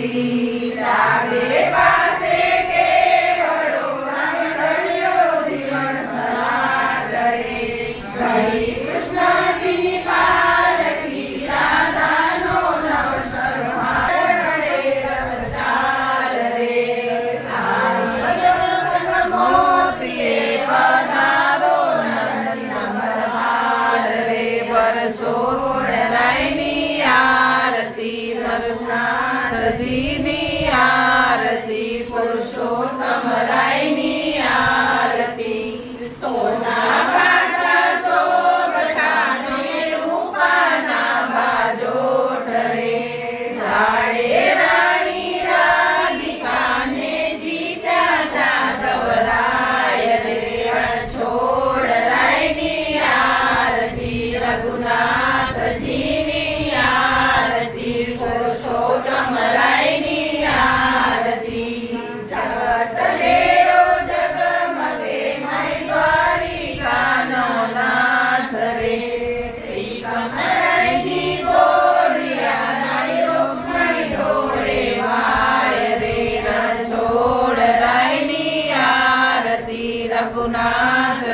આરતી ડાબે પાસે કેવડો રામ ધન્યો જીવન સલાહ રે ઘડી કૃષ્ણજીની પાલકી રાધાનો નવસર હારે ચાલ રે મોતીએ પધારો નંદના મરહાર રે વરસો રાયની આરતી ભરનાથજીની આરતી પુરુષોત્તમ રાયની આરતી સોના પાસા સોગઠા ને રૂપાના બાજોઠ રે રાડે રાણી રાધિકાને જીત્યા જાદવ રાય રે અણછોડ રાયની આરતી રઘુનાથજીની આરતી પુરુષોત્તમ રાયની આરતી જગત લેરો જગમગે દ્વારિકાનો નાથ રે કમરાઈજી બોલિયા નારી રોક્ષણી ઢોળે વાય રે રણછોડ રાયની આરતી રઘુનાથ